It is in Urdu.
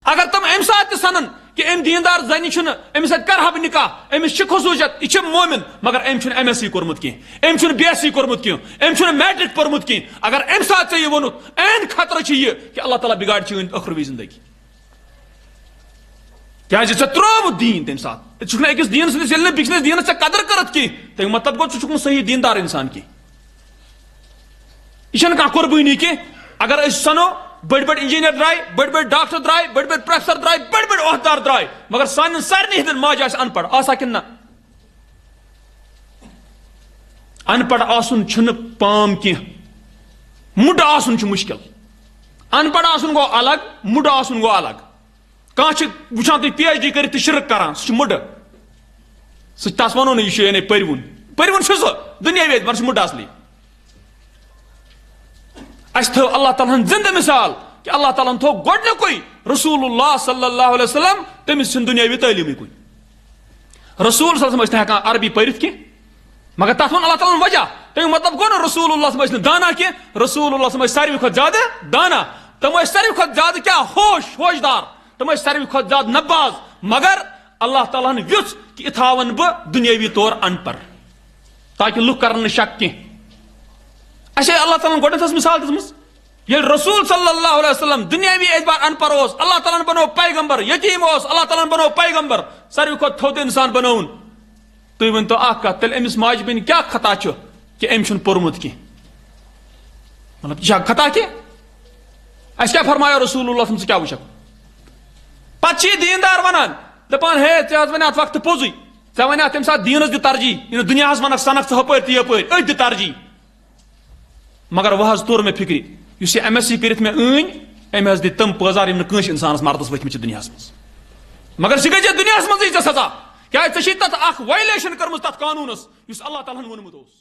اگر تم ام سات سنن کہ ام دیندار زنی چھن امس سۭتۍ کرہا بہٕ نکاح امس چھ خصوصیت یہ مومن مگر ام چھن ایم ایس سی کورمت کی ام چھن بی ایس سی کورمت کی ام چھن میٹرک پورمت کی اگر ام سات ژےٚ یہ ووٚنُکھ عین خطرہ چھ یہ کہ اللہ تعالیٰ بگاڑ چٲنۍ ٲخروی زندگی کیازِ ژےٚ ترٛووُتھ دیٖن تمہِ ساتہٕ ژٕ چھُکھ نہٕ أکِس دیٖنس ییٚلہِ نہٕ بیٚکِس دیٖنس ژےٚ قدر کٔرٕتھ کینٛہہ تمیُک مطلب گوٚو ژٕ چھُکھ نہٕ صحیح دیندار انسان کینٛہہ یہ چھنہٕ کانٛہہ قۄربٲنی کینٛہہ اگر أسۍ سنو بڑی بڑی انجینئر درائے بڑی بڑی ڈاکٹر درائے بڑی بڑی پروفیسر درائے بڑی بڑی عہدار درائے مگر سان سارے ہند ماج ان پڑھ آسا کن ان پڑھ آسن چھن پام کی مڈ آسن چھ مشکل ان پڑھ آسن گو الگ مڈ آسن گو الگ کان وچان تھی پی ایچ ڈی کرت شرک کران سہ مڈ تس ونو نا یہ پرون پرون سہ دنیا مگر مڈ اصلی اس تھو اللہ تعالیٰ زندہ مثال کہ اللہ تعالیٰ تھو گۄڈنیُکُے رسول اللہ صلی اللہ علیہ وسلم تمس چھن دنیاوی تعلیمی کُن رسول صلی اللہ علیہ وسلم ہیکان عربی پٔرِتھ کی مگر تتھ وون اللہ تعالیٰ وجہ تمیُک مطلب گوٚو نہٕ رسول اللہ صلی دانا کی رسول اللہ صلی ساروی کھۄتہٕ زیادٕ دانا تم ٲسۍ ساروی کھۄتہٕ زیادٕ کیا ہوشدار تم ٲسۍ ساروی کھۄتہٕ زیادٕ نباز مگر اللہ تعالیٰ ہن یُژھ کہ یہِ تھاون بہٕ دنیاوی طور ان پڑھ تاکہ لُکھ کرن نہٕ شک کینٛہہ اچھا اللہ تعالیٰ گۄڈنیتھ مثال دِژمٕژ ییٚلہِ رسول صلی اللہ علیہ وسلم دنیاوی اعتبار ان پڑھ اوس اللہ تعالیٰ بنو پیغمبر یتیم اوس اللہ تعالیٰ بنو پیغمبر ساروی کھۄتہٕ تھوٚد انسان بنوُن تُہۍ ؤنتو اکھ کتھ تیٚلہِ أمِس ماجہِ بیٚنہِ کیاہ خطا چھُ کہ أمۍ چھُنہٕ پوٚرمُت کینٛہہ مطلب یہِ چھا خطا کینٛہہ اَسہِ کیاہ فرمایو رسول اللہ ژٕ کیاہ وٕچھکھ پتہٕ چھِ یہِ دیندار ونان دپان ہے ژےٚ حظ ونے اتھ وقتہٕ پوٚزُے ژےٚ ونے تمہِ ساتہٕ دیٖنس دِ ترجیح یہِ نہٕ دُنیاہس ونکھ سنکھ ژٕ ہُپٲرۍ تہٕ یپٲرۍ أتھۍ دِ ترجیح مگر وۄنۍ حظ توٚر مےٚ فکرِ یُس یہ ایم ایس سی کٔرِتھ مےٚ أنۍ أمۍ حظ دِتۍ تِم پٲزار یِم نہٕ کٲنٛسہِ انسانس مردس ؤتھۍ مٕتۍ چھِ دُنیاہس منٛز مگر سُہ گٔے ژےٚ دُنیاہس منٛزٕے ژےٚ سزا کیازِ ژےٚ چھے تتھ اکھ وایلیشن کٔرمٕژ تتھ قانوٗنس یُس اللہ تعالیٰ ہن ووٚنمُت اوس